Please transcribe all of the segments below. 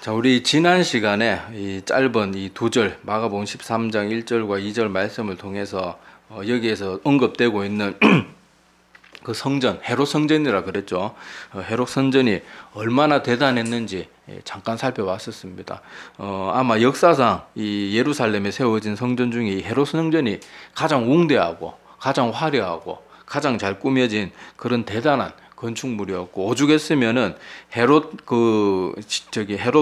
자, 우리 지난 시간에 이 짧은 이 두 절, 마가복음 13장 1절과 2절 말씀을 통해서 여기에서 언급되고 있는 그 성전, 헤롯 성전이라 그랬죠. 헤롯 성전이 얼마나 대단했는지 잠깐 살펴봤었습니다. 아마 역사상 이 예루살렘에 세워진 성전 중에 이 헤롯 성전이 가장 웅대하고 가장 화려하고 가장 잘 꾸며진 그런 대단한 건축물이었고, 오죽했으면은 헤롯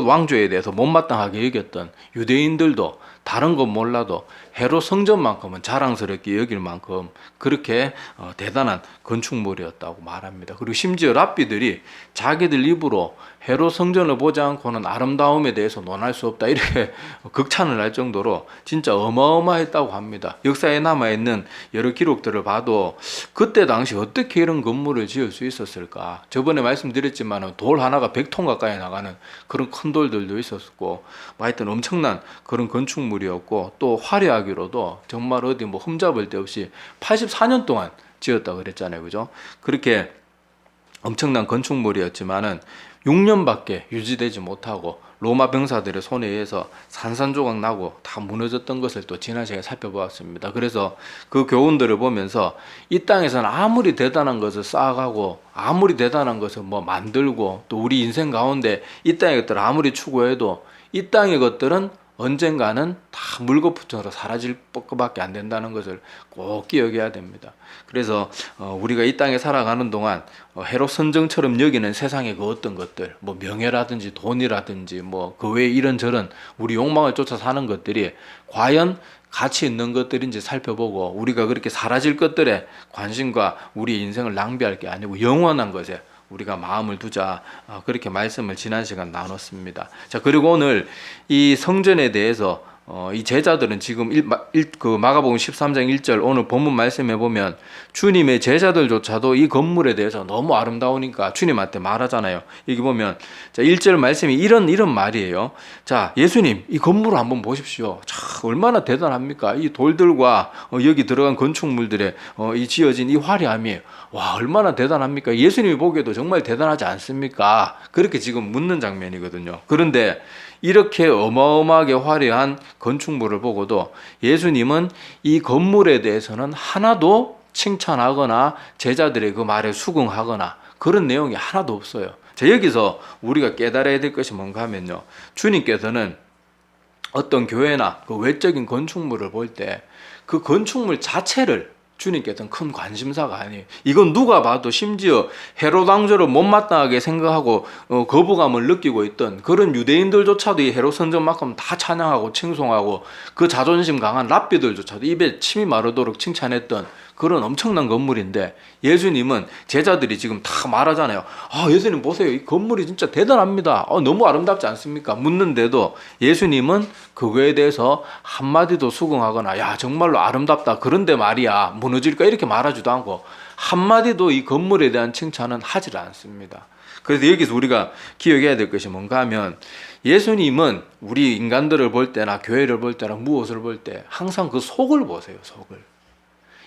왕조에 대해서 못마땅하게 여겼던 유대인들도 다른 건 몰라도 헤롯 성전만큼은 자랑스럽게 여길 만큼 그렇게 대단한 건축물이었다고 말합니다. 그리고 심지어 랍비들이 자기들 입으로 헤롯 성전을 보지 않고는 아름다움에 대해서 논할 수 없다, 이렇게 극찬을 할 정도로 진짜 어마어마했다고 합니다. 역사에 남아있는 여러 기록들을 봐도 그때 당시 어떻게 이런 건물을 지을 수 있었을까. 저번에 말씀드렸지만 돌 하나가 100톤 가까이 나가는 그런 큰 돌들도 있었고, 하여튼 엄청난 그런 건축물이었고, 또 화려하기로도 정말 어디 뭐 흠잡을 데 없이 84년 동안 지었다고 그랬잖아요, 그죠? 그렇게 엄청난 건축물이었지만은 6년밖에 유지되지 못하고 로마 병사들의 손에 의해서 산산조각 나고 다 무너졌던 것을 또 지난 시간에 살펴보았습니다. 그래서 그 교훈들을 보면서 이 땅에서는 아무리 대단한 것을 쌓아가고 아무리 대단한 것을 뭐 만들고 또 우리 인생 가운데 이 땅의 것들을 아무리 추구해도 이 땅의 것들은 언젠가는 다 물거품처럼 사라질 것밖에 안 된다는 것을 꼭 기억해야 됩니다. 그래서 우리가 이 땅에 살아가는 동안 헤롯 선정처럼 여기는 세상의 그 어떤 것들, 뭐 명예라든지 돈이라든지 뭐 그 외에 이런저런 우리 욕망을 쫓아 사는 것들이 과연 가치 있는 것들인지 살펴보고, 우리가 그렇게 사라질 것들에 관심과 우리 인생을 낭비할 게 아니고 영원한 것에 우리가 마음을 두자, 그렇게 말씀을 지난 시간 나눴습니다. 자, 그리고 오늘 이 성전에 대해서 이 제자들은 지금 마가복음 13장 1절 오늘 본문 말씀해 보면 주님의 제자들조차도 이 건물에 대해서 너무 아름다우니까 주님한테 말하잖아요. 여기 보면 자, 1절 말씀이 이런 말이에요. 자, 예수님, 이 건물을 한번 보십시오. 참 얼마나 대단합니까? 이 돌들과 여기 들어간 건축물들의 이 지어진 이 화려함이 와, 얼마나 대단합니까? 예수님이 보기에도 정말 대단하지 않습니까? 그렇게 지금 묻는 장면이거든요. 그런데 이렇게 어마어마하게 화려한 건축물을 보고도 예수님은 이 건물에 대해서는 하나도 칭찬하거나 제자들의 그 말에 수긍하거나 그런 내용이 하나도 없어요. 자, 여기서 우리가 깨달아야 될 것이 뭔가 하면요, 주님께서는 어떤 교회나 그 외적인 건축물을 볼 때 그 건축물 자체를 주님께서는 큰 관심사가 아니에요. 이건 누가 봐도 심지어 헤롯 왕조를 못마땅하게 생각하고 거부감을 느끼고 있던 그런 유대인들조차도 이 헤롯 성전만큼 다 찬양하고 칭송하고 그 자존심 강한 랍비들조차도 입에 침이 마르도록 칭찬했던 그런 엄청난 건물인데, 예수님은 제자들이 지금 다 말하잖아요. 아, 예수님 보세요. 이 건물이 진짜 대단합니다. 너무 아름답지 않습니까? 묻는데도 예수님은 그거에 대해서 한마디도 수긍하거나 야, 정말로 아름답다, 그런데 말이야 무너질까, 이렇게 말하지도 않고 한마디도 이 건물에 대한 칭찬은 하질 않습니다. 그래서 여기서 우리가 기억해야 될 것이 뭔가 하면, 예수님은 우리 인간들을 볼 때나 교회를 볼 때나 무엇을 볼 때 항상 그 속을 보세요. 속을.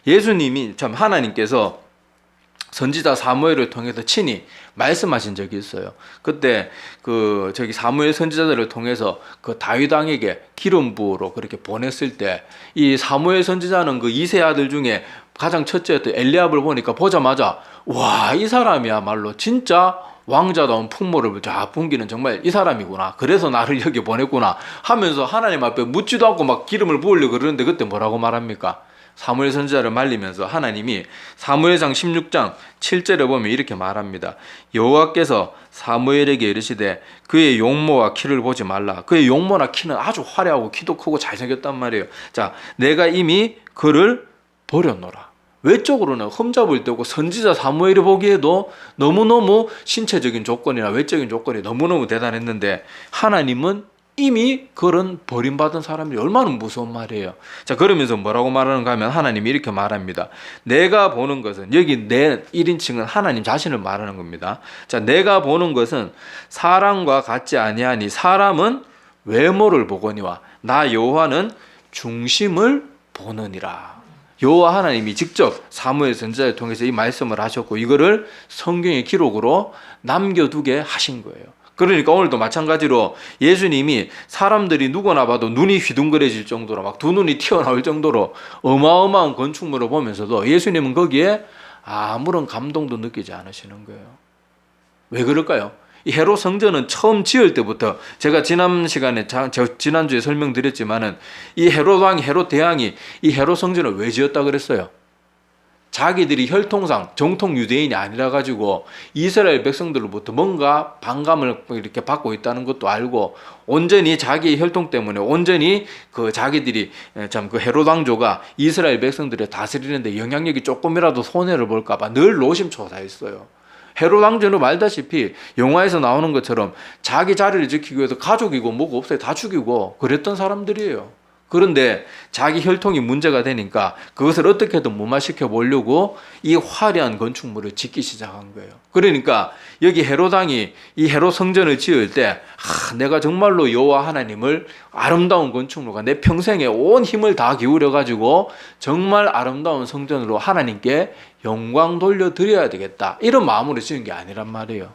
예수님이 참 하나님께서 선지자 사무엘을 통해서 친히 말씀하신 적이 있어요. 그때 사무엘 선지자들을 통해서 그 다윗 왕에게 기름 부으러 그렇게 보냈을 때 이 사무엘 선지자는 그 이세 아들 중에 가장 첫째였던 엘리압을 보니까 보자마자 와, 이 사람이야말로 진짜 왕자다운 풍모를 쫙 풍기는 정말 이 사람이구나, 그래서 나를 여기 보냈구나 하면서 하나님 앞에 묻지도 않고 막 기름을 부으려고 그러는데, 그때 뭐라고 말합니까? 사무엘 선지자를 말리면서 하나님이 사무엘상 16장 7절에 보면 이렇게 말합니다. 여호와께서 사무엘에게 이르시되 그의 용모와 키를 보지 말라. 그의 용모나 키는 아주 화려하고 키도 크고 잘생겼단 말이에요. 자, 내가 이미 그를 버렸노라. 외적으로는 흠잡을 데고 선지자 사무엘이 보기에도 너무너무 신체적인 조건이나 외적인 조건이 너무너무 대단했는데, 하나님은 이미 그런 버림받은 사람이 얼마나 무서운 말이에요. 자, 그러면서 뭐라고 말하는가 하면 하나님이 이렇게 말합니다. 내가 보는 것은, 여기 내 1인칭은 하나님 자신을 말하는 겁니다. 자, 내가 보는 것은 사람과 같지 아니하니 사람은 외모를 보거니와 나 여호와는 중심을 보느니라. 여호와 하나님이 직접 사무엘 선지자를 통해서 이 말씀을 하셨고 이거를 성경의 기록으로 남겨두게 하신 거예요. 그러니까 오늘도 마찬가지로 예수님이 사람들이 누구나 봐도 눈이 휘둥그레질 정도로 막 두 눈이 튀어나올 정도로 어마어마한 건축물을 보면서도 예수님은 거기에 아무런 감동도 느끼지 않으시는 거예요. 왜 그럴까요? 이 헤롯 성전은 처음 지을 때부터 제가 지난 시간에 지난주에 설명드렸지만은 이 헤롯 왕이 헤롯 대왕이 이 헤롯 성전을 왜 지었다 그랬어요? 자기들이 혈통상 정통 유대인이 아니라 가지고 이스라엘 백성들로부터 뭔가 반감을 이렇게 받고 있다는 것도 알고 온전히 자기의 혈통 때문에 온전히 그 자기들이 참 그 헤롯 왕조가 이스라엘 백성들을 다스리는데 영향력이 조금이라도 손해를 볼까봐 늘 노심초사했어요. 헤롯 왕조는 말다시피 영화에서 나오는 것처럼 자기 자리를 지키기 위해서 가족이고 뭐고 없어요. 다 죽이고 그랬던 사람들이에요. 그런데 자기 혈통이 문제가 되니까 그것을 어떻게든 무마시켜 보려고 이 화려한 건축물을 짓기 시작한 거예요. 그러니까 여기 헤롯 왕이 이 헤롯 성전을 지을 때 내가 정말로 여호와 하나님을 아름다운 건축물과 내 평생에 온 힘을 다 기울여 가지고 정말 아름다운 성전으로 하나님께 영광 돌려드려야 되겠다, 이런 마음으로 지은 게 아니란 말이에요.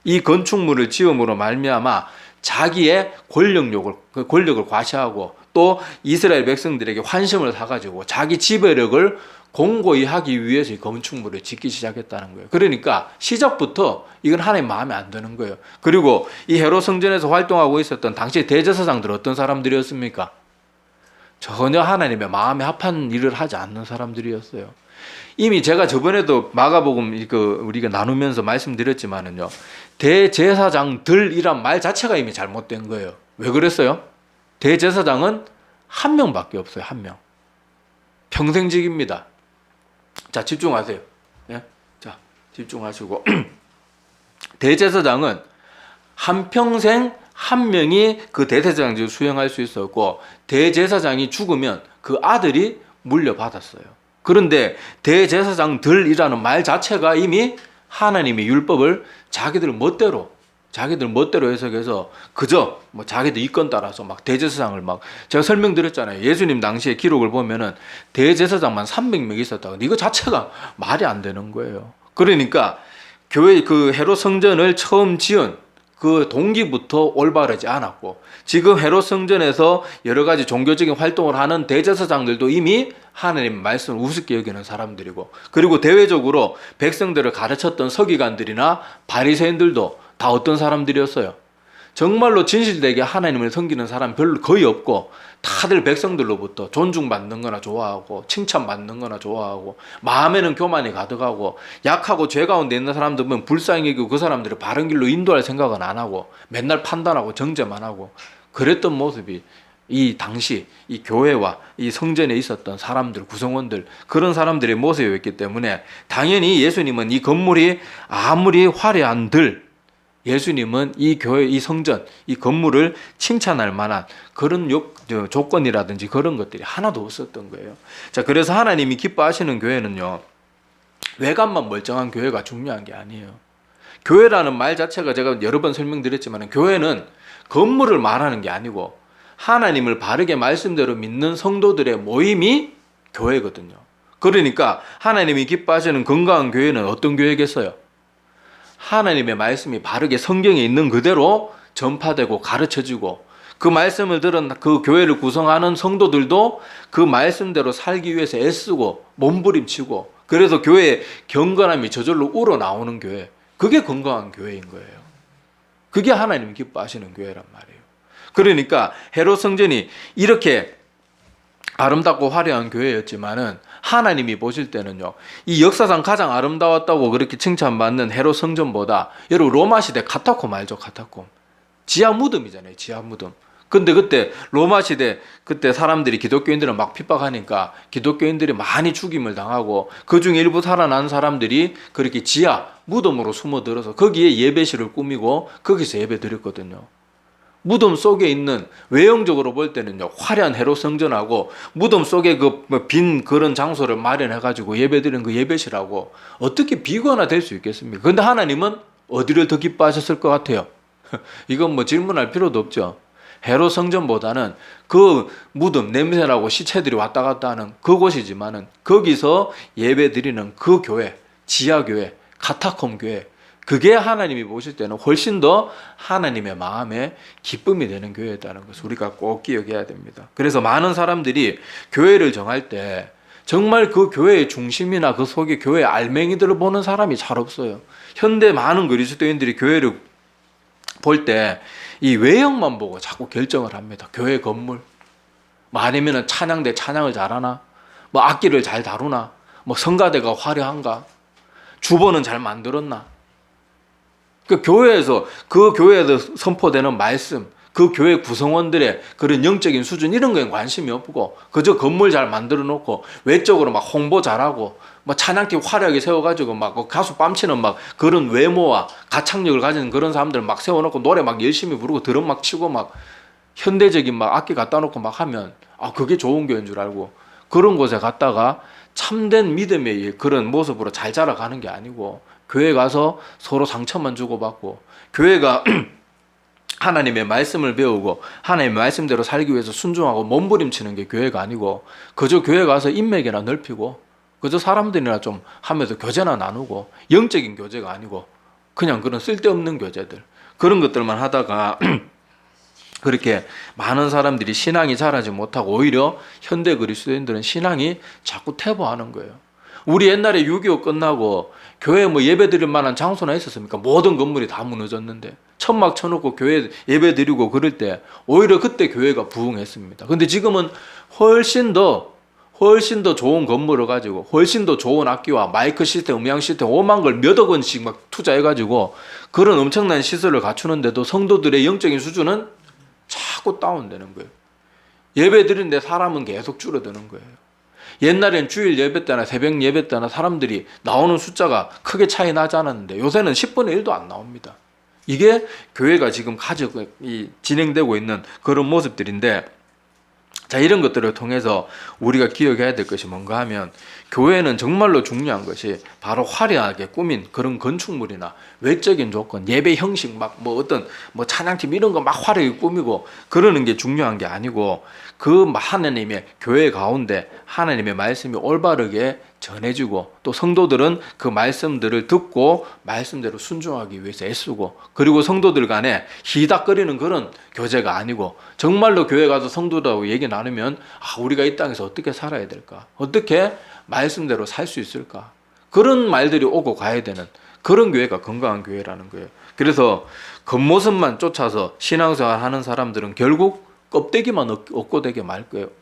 이 건축물을 지음으로 말미암아 자기의 권력을 과시하고 또 이스라엘 백성들에게 환심을 사가지고 자기 지배력을 공고히 하기 위해서 이 건축물을 짓기 시작했다는 거예요. 그러니까 시작부터 이건 하나님 마음에 안 드는 거예요. 그리고 이 헤롯 성전에서 활동하고 있었던 당시 대제사장들 어떤 사람들이었습니까? 전혀 하나님의 마음에 합한 일을 하지 않는 사람들이었어요. 이미 제가 저번에도 마가복음 우리가 나누면서 말씀드렸지만은요, 대제사장들이란 말 자체가 이미 잘못된 거예요. 왜 그랬어요? 대제사장은 한 명밖에 없어요. 한 명. 평생직입니다. 자, 집중하세요. 네? 자, 집중하시고 대제사장은 한평생 한 명이 그 대제사장직을 수행할 수 있었고, 대제사장이 죽으면 그 아들이 물려받았어요. 그런데 대제사장들이라는 말 자체가 이미 하나님의 율법을 자기들 멋대로 해석해서 그저 뭐 자기들 이권 따라서 막 대제사장을 막, 제가 설명드렸잖아요. 예수님 당시의 기록을 보면은 대제사장만 300명 있었다고. 이거 자체가 말이 안 되는 거예요. 그러니까 교회 그 헤롯 성전을 처음 지은 그 동기부터 올바르지 않았고, 지금 헤롯 성전에서 여러 가지 종교적인 활동을 하는 대제사장들도 이미 하나님 말씀을 우습게 여기는 사람들이고, 그리고 대외적으로 백성들을 가르쳤던 서기관들이나 바리새인들도 다 어떤 사람들이었어요? 정말로 진실되게 하나님을 섬기는 사람 별로 거의 없고, 다들 백성들로부터 존중받는 거나 좋아하고 칭찬받는 거나 좋아하고 마음에는 교만이 가득하고, 약하고 죄 가운데 있는 사람들 보면 불쌍히 여기고 그 사람들을 바른 길로 인도할 생각은 안 하고 맨날 판단하고 정죄만 하고 그랬던 모습이 이 당시 이 교회와 이 성전에 있었던 사람들, 구성원들, 그런 사람들의 모습이었기 때문에 당연히 예수님은 이 건물이 아무리 화려한들 예수님은 이 교회, 이 성전, 이 건물을 칭찬할 만한 그런 조건이라든지 그런 것들이 하나도 없었던 거예요. 자, 그래서 하나님이 기뻐하시는 교회는요, 외관만 멀쩡한 교회가 중요한 게 아니에요. 교회라는 말 자체가 제가 여러 번 설명드렸지만, 교회는 건물을 말하는 게 아니고 하나님을 바르게 말씀대로 믿는 성도들의 모임이 교회거든요. 그러니까 하나님이 기뻐하시는 건강한 교회는 어떤 교회겠어요? 하나님의 말씀이 바르게 성경에 있는 그대로 전파되고 가르쳐지고, 그 말씀을 들은 그 교회를 구성하는 성도들도 그 말씀대로 살기 위해서 애쓰고 몸부림치고, 그래서 교회의 경건함이 저절로 우러나오는 교회, 그게 건강한 교회인 거예요. 그게 하나님이 기뻐하시는 교회란 말이에요. 그러니까 헤롯 성전이 이렇게 아름답고 화려한 교회였지만은 하나님이 보실 때는요, 이 역사상 가장 아름다웠다고 그렇게 칭찬받는 헤롯 성전보다, 여러분 로마 시대 카타콤 알죠? 카타콤 지하 무덤이잖아요. 지하 무덤. 근데 그때 로마 시대 그때 사람들이 기독교인들을 막 핍박하니까 기독교인들이 많이 죽임을 당하고, 그중 일부 살아난 사람들이 그렇게 지하 무덤으로 숨어들어서 거기에 예배실을 꾸미고 거기서 예배 드렸거든요. 무덤 속에 있는, 외형적으로 볼 때는요, 화려한 헤롯 성전하고 무덤 속에 그 빈 그런 장소를 마련해가지고 예배드리는 그 예배실하고 어떻게 비교나 될 수 있겠습니까? 근데 하나님은 어디를 더 기뻐하셨을 것 같아요? 이건 뭐 질문할 필요도 없죠. 헤롯 성전보다는 그 무덤, 냄새나고 시체들이 왔다 갔다 하는 그곳이지만은 거기서 예배드리는 그 교회, 지하교회, 카타콤 교회, 그게 하나님이 보실 때는 훨씬 더 하나님의 마음에 기쁨이 되는 교회다는 것을 우리가 꼭 기억해야 됩니다. 그래서 많은 사람들이 교회를 정할 때 정말 그 교회의 중심이나 그 속에 교회의 알맹이들을 보는 사람이 잘 없어요. 현대 많은 그리스도인들이 교회를 볼 때 이 외형만 보고 자꾸 결정을 합니다. 교회 건물, 뭐 아니면은 찬양대 찬양을 잘하나, 뭐 악기를 잘 다루나, 뭐 성가대가 화려한가, 주보는 잘 만들었나. 그 교회에서 선포되는 말씀, 그 교회 구성원들의 그런 영적인 수준 이런 거에 관심이 없고 그저 건물 잘 만들어 놓고 외적으로 막 홍보 잘하고 뭐 찬양팀 화려하게 세워가지고 막 가수 뺨치는 막 그런 외모와 가창력을 가진 그런 사람들 막 세워놓고 노래 막 열심히 부르고 드럼 막 치고 막 현대적인 막 악기 갖다 놓고 막 하면 그게 좋은 교회인 줄 알고 그런 곳에 갔다가 참된 믿음의 그런 모습으로 잘 자라가는 게 아니고 교회 가서 서로 상처만 주고받고 교회가 하나님의 말씀을 배우고 하나님의 말씀대로 살기 위해서 순종하고 몸부림치는 게 교회가 아니고 그저 교회 가서 인맥이나 넓히고 그저 사람들이나 좀 하면서 교제나 나누고 영적인 교제가 아니고 그냥 그런 쓸데없는 교제들 그런 것들만 하다가 그렇게 많은 사람들이 신앙이 자라지 못하고 오히려 현대 그리스도인들은 신앙이 자꾸 퇴보하는 거예요. 우리 옛날에 6.25 끝나고 교회 뭐 예배 드릴 만한 장소나 있었습니까? 모든 건물이 다 무너졌는데 천막 쳐놓고 교회 예배 드리고 그럴 때 오히려 그때 교회가 부흥했습니다. 근데 지금은 훨씬 더 좋은 건물을 가지고 훨씬 더 좋은 악기와 마이크 시스템, 음향 시스템 5만 걸 몇억 원씩 막 투자해가지고 그런 엄청난 시설을 갖추는데도 성도들의 영적인 수준은 자꾸 다운되는 거예요. 예배 드리는데 사람은 계속 줄어드는 거예요. 옛날엔 주일 예배 때나 새벽 예배 때나 사람들이 나오는 숫자가 크게 차이 나지 않았는데 요새는 10분의 1도 안 나옵니다. 이게 교회가 지금 진행되고 있는 그런 모습들인데 자, 이런 것들을 통해서 우리가 기억해야 될 것이 뭔가 하면 교회는 정말로 중요한 것이 바로 화려하게 꾸민 그런 건축물이나 외적인 조건, 예배 형식 막 어떤 찬양팀 이런 거 막 화려하게 꾸미고 그러는 게 중요한 게 아니고 그 하나님의 교회 가운데 하나님의 말씀이 올바르게 전해지고 또 성도들은 그 말씀들을 듣고 말씀대로 순종하기 위해서 애쓰고 그리고 성도들 간에 희닥거리는 그런 교제가 아니고 정말로 교회 가서 성도들하고 얘기 나누면 우리가 이 땅에서 어떻게 살아야 될까? 어떻게 말씀대로 살 수 있을까? 그런 말들이 오고 가야 되는 그런 교회가 건강한 교회라는 거예요. 그래서 겉모습만 쫓아서 신앙생활 하는 사람들은 결국 껍데기만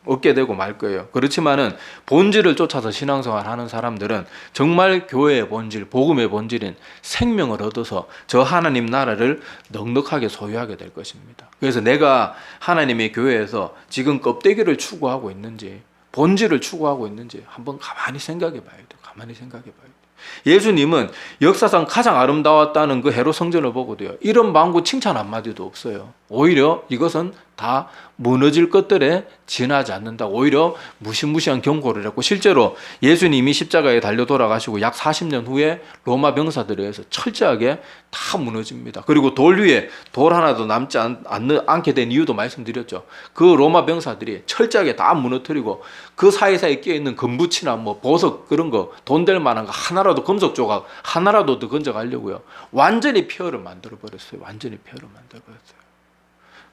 얻게 되고 말 거예요. 그렇지만은 본질을 쫓아서 신앙생활 하는 사람들은 정말 교회의 본질, 복음의 본질인 생명을 얻어서 저 하나님 나라를 넉넉하게 소유하게 될 것입니다. 그래서 내가 하나님의 교회에서 지금 껍데기를 추구하고 있는지 본질을 추구하고 있는지 한번 가만히 생각해 봐야 돼요. 가만히 생각해 봐야 돼요. 예수님은 역사상 가장 아름다웠다는 그 헤롯 성전을 보고도요 이런 망구 칭찬 한마디도 없어요. 오히려 이것은 다 무너질 것들에 지나지 않는다. 오히려 무시무시한 경고를 했고 실제로 예수님이 십자가에 달려 돌아가시고 약 40년 후에 로마 병사들에 의해서 철저하게 다 무너집니다. 그리고 돌 위에 돌 하나도 남지 않게 된 이유도 말씀드렸죠. 그 로마 병사들이 철저하게 다 무너뜨리고 그 사이사이에 끼어있는 금붙이나 보석 그런 거 돈 될 만한 거 하나라도 금속 조각 하나라도 더 건져가려고요. 완전히 폐허를 만들어버렸어요. 완전히 폐허를 만들어버렸어요.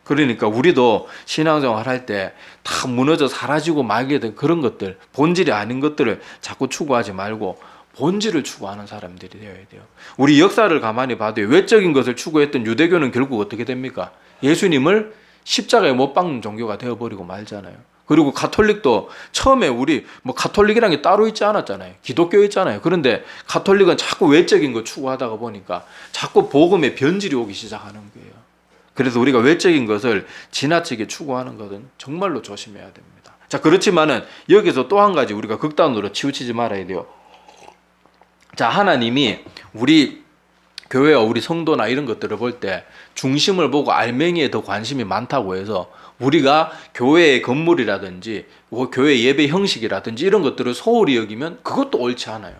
그러니까 우리도 신앙생활 할 때 다 무너져 사라지고 말게 된 그런 것들 본질이 아닌 것들을 자꾸 추구하지 말고 본질을 추구하는 사람들이 되어야 돼요. 우리 역사를 가만히 봐도 외적인 것을 추구했던 유대교는 결국 어떻게 됩니까? 예수님을 십자가에 못 박는 종교가 되어버리고 말잖아요. 그리고 가톨릭도 처음에 우리 가톨릭이라는 게 따로 있지 않았잖아요. 기독교 있잖아요. 그런데 가톨릭은 자꾸 외적인 거 추구하다가 보니까 자꾸 복음의 변질이 오기 시작하는 거예요. 그래서 우리가 외적인 것을 지나치게 추구하는 것은 정말로 조심해야 됩니다. 자, 그렇지만은 여기서 또 한 가지 우리가 극단으로 치우치지 말아야 돼요. 자, 하나님이 우리 교회와 우리 성도나 이런 것들을 볼 때 중심을 보고 알맹이에 더 관심이 많다고 해서 우리가 교회의 건물이라든지 교회 예배 형식이라든지 이런 것들을 소홀히 여기면 그것도 옳지 않아요.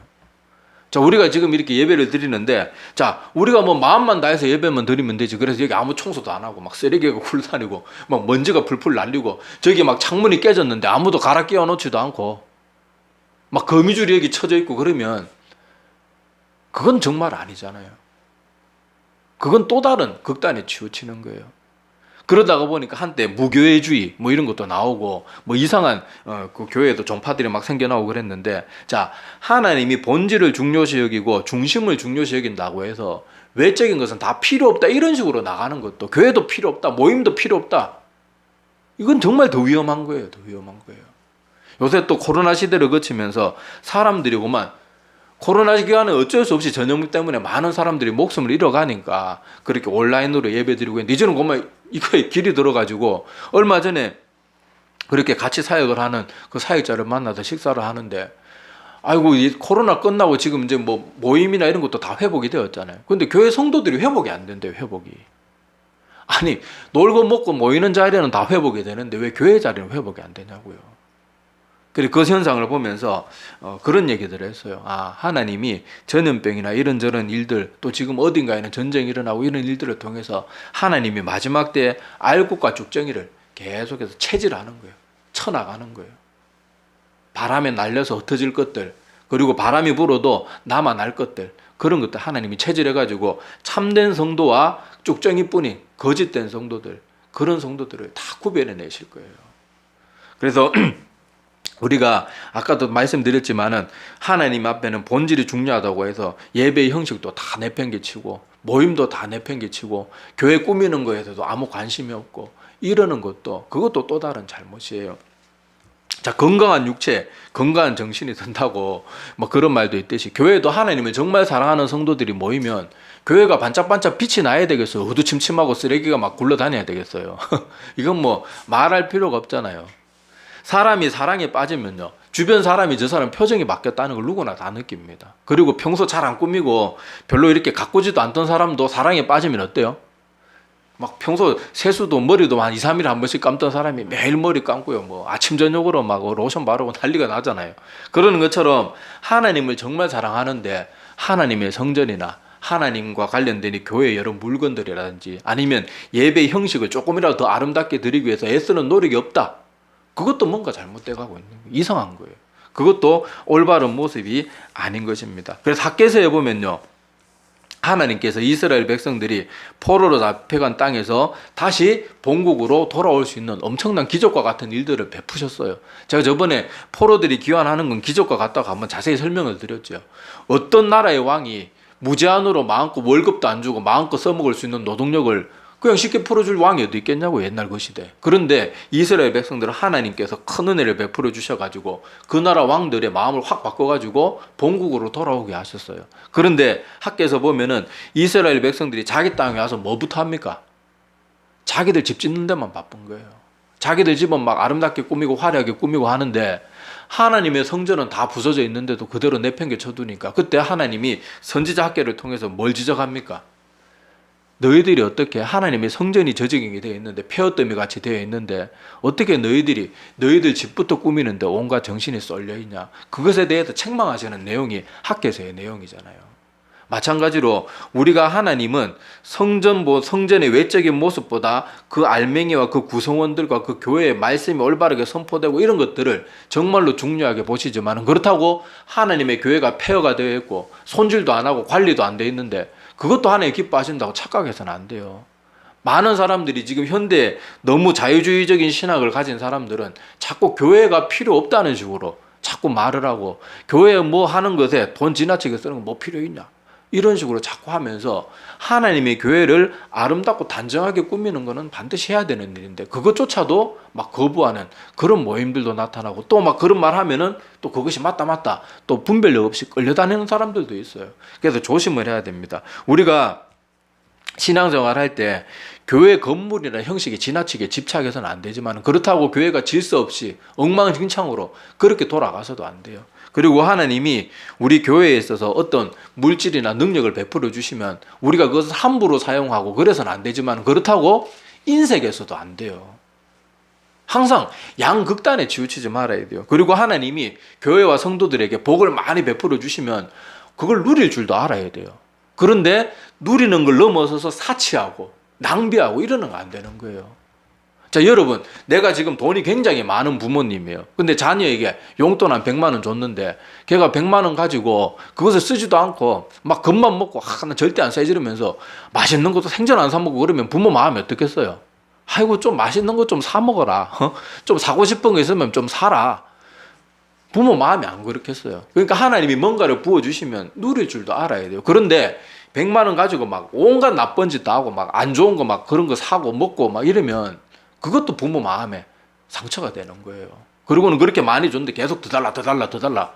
자, 우리가 지금 이렇게 예배를 드리는데, 자, 우리가 마음만 다해서 예배만 드리면 되지. 그래서 여기 아무 청소도 안 하고, 막 쓰레기가 굴러다니고, 막 먼지가 풀풀 날리고, 저기 막 창문이 깨졌는데 아무도 갈아 끼워 놓지도 않고, 막 거미줄이 여기 쳐져 있고 그러면, 그건 정말 아니잖아요. 그건 또 다른 극단에 치우치는 거예요. 그러다가 보니까 한때 무교회주의 뭐 이런 것도 나오고 뭐 이상한 그 교회에도 종파들이 막 생겨나고 그랬는데, 자, 하나님이 본질을 중요시 여기고 중심을 중요시 여긴다고 해서 외적인 것은 다 필요 없다 이런 식으로 나가는 것도, 교회도 필요 없다, 모임도 필요 없다, 이건 정말 더 위험한 거예요. 더 위험한 거예요. 요새 또 코로나 시대를 거치면서 사람들이 그만 코로나 기간에 어쩔 수 없이 전염병 때문에 많은 사람들이 목숨을 잃어가니까 그렇게 온라인으로 예배드리고 있는데, 이제는 그만 이거에 길이 들어가지고, 얼마 전에 그렇게 같이 사역을 하는 그 사역자를 만나서 식사를 하는데, 아이고, 이 코로나 끝나고 지금 이제 뭐 모임이나 이런 것도 다 회복이 되었잖아요. 근데 교회 성도들이 회복이 안 된대요. 회복이. 아니, 놀고 먹고 모이는 자리는 다 회복이 되는데 왜 교회 자리는 회복이 안 되냐고요. 그래서 그 현상을 보면서 그런 얘기들을 했어요. 아, 하나님이 전염병이나 이런저런 일들, 또 지금 어딘가에는 전쟁이 일어나고 이런 일들을 통해서 하나님이 마지막 때에 알곡과 죽정이를 계속해서 체질하는 거예요. 쳐나가는 거예요. 바람에 날려서 흩어질 것들, 그리고 바람이 불어도 남아날 것들, 그런 것들 하나님이 체질해가지고 참된 성도와 쭉정이뿐인 거짓된 성도들, 그런 성도들을 다 구별해내실 거예요. 그래서 우리가 아까도 말씀드렸지만은 하나님 앞에는 본질이 중요하다고 해서 예배의 형식도 다 내팽개치고 모임도 다 내팽개치고 교회 꾸미는 거에서도 아무 관심이 없고 이러는 것도, 그것도 또 다른 잘못이에요. 자, 건강한 육체, 건강한 정신이 든다고 뭐 그런 말도 있듯이, 교회도 하나님을 정말 사랑하는 성도들이 모이면 교회가 반짝반짝 빛이 나야 되겠어요? 어두침침하고 쓰레기가 막 굴러다녀야 되겠어요? 이건 뭐 말할 필요가 없잖아요. 사람이 사랑에 빠지면요, 주변 사람이 저 사람 표정이 바뀌었다는 걸 누구나 다 느낍니다. 그리고 평소 잘 안 꾸미고 별로 이렇게 가꾸지도 않던 사람도 사랑에 빠지면 어때요? 막 평소 세수도 머리도 한 2, 3일에 한 번씩 감던 사람이 매일 머리 감고요, 뭐 아침 저녁으로 막 로션 바르고 난리가 나잖아요. 그러는 것처럼 하나님을 정말 사랑하는데 하나님의 성전이나 하나님과 관련된 이 교회의 여러 물건들이라든지 아니면 예배 형식을 조금이라도 더 아름답게 드리기 위해서 애쓰는 노력이 없다, 그것도 뭔가 잘못돼 가고 있는 거예요. 이상한 거예요. 그것도 올바른 모습이 아닌 것입니다. 그래서 학개서에 보면요, 하나님께서 이스라엘 백성들이 포로로 잡혀간 땅에서 다시 본국으로 돌아올 수 있는 엄청난 기적과 같은 일들을 베푸셨어요. 제가 저번에 포로들이 귀환하는 건 기적과 같다고 한번 자세히 설명을 드렸죠. 어떤 나라의 왕이 무제한으로 마음껏 월급도 안 주고 마음껏 써먹을 수 있는 노동력을 그냥 쉽게 풀어줄 왕이 어디 있겠냐고, 옛날 그 시대. 그런데 이스라엘 백성들은 하나님께서 큰 은혜를 베풀어 주셔가지고 그 나라 왕들의 마음을 확 바꿔가지고 본국으로 돌아오게 하셨어요. 그런데 학교에서 보면은 이스라엘 백성들이 자기 땅에 와서 뭐부터 합니까? 자기들 집 짓는 데만 바쁜 거예요. 자기들 집은 막 아름답게 꾸미고 화려하게 꾸미고 하는데 하나님의 성전은 다 부서져 있는데도 그대로 내팽개쳐 두니까 그때 하나님이 선지자 학교를 통해서 뭘 지적합니까? 너희들이 어떻게 하나님의 성전이 저지경이 되어 있는데, 폐허더미 같이 되어 있는데 어떻게 너희들이 너희들 집부터 꾸미는데 온갖 정신이 쏠려 있냐. 그것에 대해서 책망하시는 내용이 학개서의 내용이잖아요. 마찬가지로 우리가 하나님은 성전의 외적인 모습보다 그 알맹이와 그 구성원들과 그 교회의 말씀이 올바르게 선포되고 이런 것들을 정말로 중요하게 보시지만, 그렇다고 하나님의 교회가 폐허가 되어 있고 손질도 안 하고 관리도 안 되어 있는데 그것도 하나님 기뻐하신다고 착각해서는 안 돼요. 많은 사람들이 지금 현대에 너무 자유주의적인 신학을 가진 사람들은 자꾸 교회가 필요 없다는 식으로 자꾸 말을 하고, 교회 뭐 하는 것에 돈 지나치게 쓰는 거 뭐 필요 있냐, 이런 식으로 자꾸 하면서 하나님의 교회를 아름답고 단정하게 꾸미는 것은 반드시 해야 되는 일인데 그것조차도 막 거부하는 그런 모임들도 나타나고, 또 막 그런 말 하면은 또 그것이 맞다 또 분별력 없이 끌려다니는 사람들도 있어요. 그래서 조심을 해야 됩니다. 우리가 신앙생활 할 때 교회 건물이나 형식에 지나치게 집착해서는 안 되지만, 그렇다고 교회가 질서 없이 엉망진창으로 그렇게 돌아가서도 안 돼요. 그리고 하나님이 우리 교회에 있어서 어떤 물질이나 능력을 베풀어 주시면 우리가 그것을 함부로 사용하고 그래서는 안 되지만, 그렇다고 인색해서도 안 돼요. 항상 양극단에 치우치지 말아야 돼요. 그리고 하나님이 교회와 성도들에게 복을 많이 베풀어 주시면 그걸 누릴 줄도 알아야 돼요. 그런데 누리는 걸 넘어서서 사치하고 낭비하고 이러는 거 안 되는 거예요. 자, 여러분, 내가 지금 돈이 굉장히 많은 부모님이에요. 근데 자녀에게 용돈 한 100만 원 줬는데 걔가 100만 원 가지고 그것을 쓰지도 않고 막 겁만 먹고 나 절대 안 써 이러면서 맛있는 것도 생전 안 사 먹고 그러면 부모 마음이 어떻겠어요? 아이고, 좀 맛있는 거 좀 사 먹어라. 좀 사고 싶은 거 있으면 좀 사라. 부모 마음이 안 그렇겠어요. 그러니까 하나님이 뭔가를 부어주시면 누릴 줄도 알아야 돼요. 그런데 100만 원 가지고 막 온갖 나쁜 짓도 하고 막 안 좋은 거 막 그런 거 사고 먹고 막 이러면 그것도 부모 마음에 상처가 되는 거예요. 그리고는 그렇게 많이 줬는데 계속 더 달라, 더 달라, 더 달라.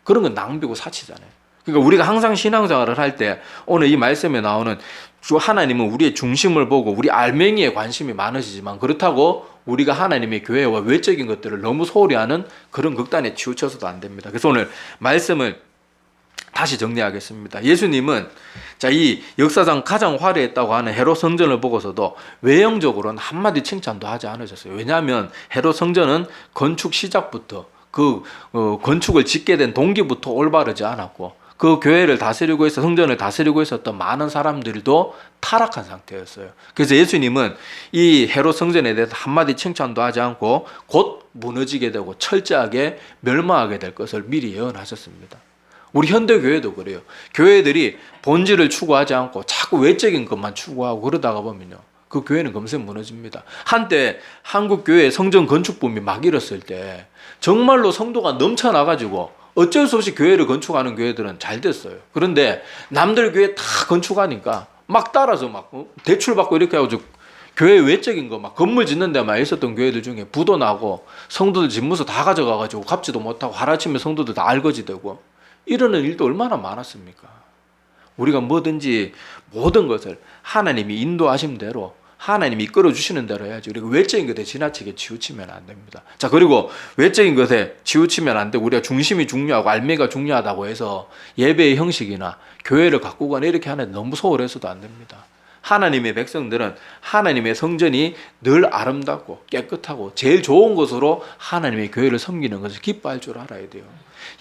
그런 건 낭비고 사치잖아요. 그러니까 우리가 항상 신앙생활을 할 때 오늘 이 말씀에 나오는 주 하나님은 우리의 중심을 보고 우리 알맹이에 관심이 많으시지만 그렇다고 우리가 하나님의 교회와 외적인 것들을 너무 소홀히 하는 그런 극단에 치우쳐서도 안 됩니다. 그래서 오늘 말씀을 다시 정리하겠습니다. 예수님은 자, 이 역사상 가장 화려했다고 하는 헤롯 성전을 보고서도 외형적으로는 한마디 칭찬도 하지 않으셨어요. 왜냐하면 헤롯 성전은 건축 시작부터 건축을 짓게 된 동기부터 올바르지 않았고 그 교회를 다스리고 있어 성전을 다스리고 있었던 많은 사람들도 타락한 상태였어요. 그래서 예수님은 이 헤롯 성전에 대해서 한마디 칭찬도 하지 않고 곧 무너지게 되고 철저하게 멸망하게 될 것을 미리 예언하셨습니다. 우리 현대교회도 그래요. 교회들이 본질을 추구하지 않고 자꾸 외적인 것만 추구하고 그러다가 보면요, 그 교회는 금세 무너집니다. 한때 한국 교회 성전 건축 붐이 막 일었을 때 정말로 성도가 넘쳐나가지고 어쩔 수 없이 교회를 건축하는 교회들은 잘 됐어요. 그런데 남들 교회 다 건축하니까 막 따라서 막 대출 받고 이렇게 하고 교회 외적인 거 막 건물 짓는 데만 있었던 교회들 중에 부도 나고 성도들 집무서 다 가져가가지고 갚지도 못하고 하루아침에 성도들 다 알거지되고 이러는 일도 얼마나 많았습니까? 우리가 뭐든지 모든 것을 하나님이 인도하신 대로 하나님이 이끌어주시는 대로 해야지 우리가 외적인 것에 지나치게 치우치면 안 됩니다. 자, 그리고 외적인 것에 치우치면 안 되고 우리가 중심이 중요하고 알매가 중요하다고 해서 예배의 형식이나 교회를 가꾸거나 이렇게 하는 데 너무 소홀해서도 안 됩니다. 하나님의 백성들은 하나님의 성전이 늘 아름답고 깨끗하고 제일 좋은 것으로 하나님의 교회를 섬기는 것을 기뻐할 줄 알아야 돼요.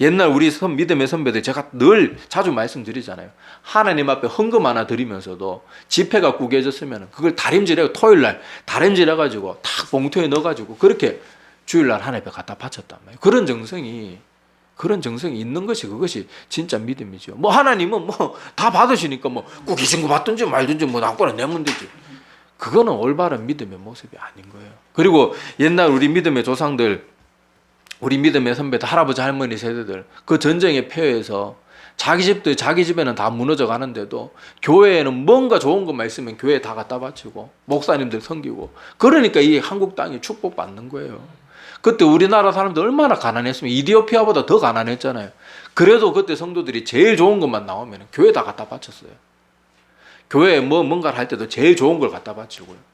옛날 우리 믿음의 선배들 제가 늘 자주 말씀드리잖아요. 하나님 앞에 헌금 하나 드리면서도 집회가 구겨졌으면 그걸 다림질해고 토요일날 다림질해가지고 탁 봉투에 넣어가지고 그렇게 주일날 하나님 앞에 갖다 바쳤단 말이에요. 그런 정성이 있는 것이 그것이 진짜 믿음이죠. 뭐 하나님은 뭐 다 받으시니까 뭐 구기신구 받든지 말든지 뭐 아무거나 내면 되지. 그거는 올바른 믿음의 모습이 아닌 거예요. 그리고 옛날 우리 믿음의 조상들, 우리 믿음의 선배들, 할아버지 할머니 세대들 그 전쟁의 폐해에서 자기 집에는 다 무너져 가는데도 교회에는 뭔가 좋은 것만 있으면 교회에 다 갖다 바치고 목사님들 섬기고 그러니까 이 한국 땅이 축복받는 거예요. 그때 우리나라 사람들 얼마나 가난했으면 이디오피아보다 더 가난했잖아요. 그래도 그때 성도들이 제일 좋은 것만 나오면 교회에다 갖다 바쳤어요. 교회에 뭔가를 할 때도 제일 좋은 걸 갖다 바치고요.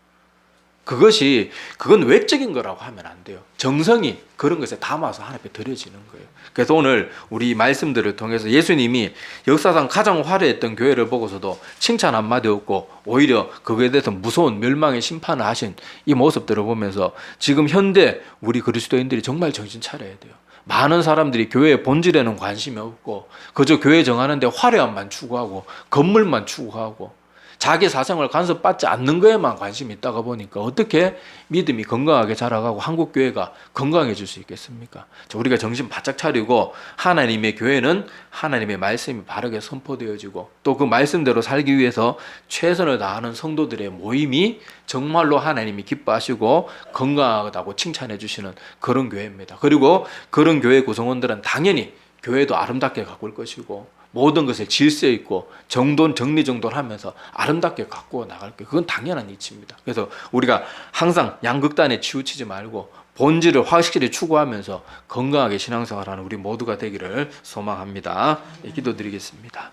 그건 외적인 거라고 하면 안 돼요. 정성이 그런 것에 담아서 하나님 앞에 드려지는 거예요. 그래서 오늘 우리 말씀들을 통해서 예수님이 역사상 가장 화려했던 교회를 보고서도 칭찬 한마디 없고 오히려 그거에 대해서 무서운 멸망의 심판을 하신 이 모습들을 보면서 지금 현대 우리 그리스도인들이 정말 정신 차려야 돼요. 많은 사람들이 교회의 본질에는 관심이 없고 그저 교회 정하는데 화려함만 추구하고 건물만 추구하고 자기 사생활 간섭받지 않는 거에만 관심이 있다가 보니까 어떻게 믿음이 건강하게 자라가고 한국교회가 건강해질 수 있겠습니까? 우리가 정신 바짝 차리고 하나님의 교회는 하나님의 말씀이 바르게 선포되어지고 또 그 말씀대로 살기 위해서 최선을 다하는 성도들의 모임이 정말로 하나님이 기뻐하시고 건강하다고 칭찬해 주시는 그런 교회입니다. 그리고 그런 교회 구성원들은 당연히 교회도 아름답게 가꿀 것이고 모든 것을 질서 있고 정리정돈하면서 아름답게 가꾸어 나갈 거예요. 그건 당연한 이치입니다. 그래서 우리가 항상 양극단에 치우치지 말고 본질을 확실히 추구하면서 건강하게 신앙생활하는 우리 모두가 되기를 소망합니다. 기도드리겠습니다.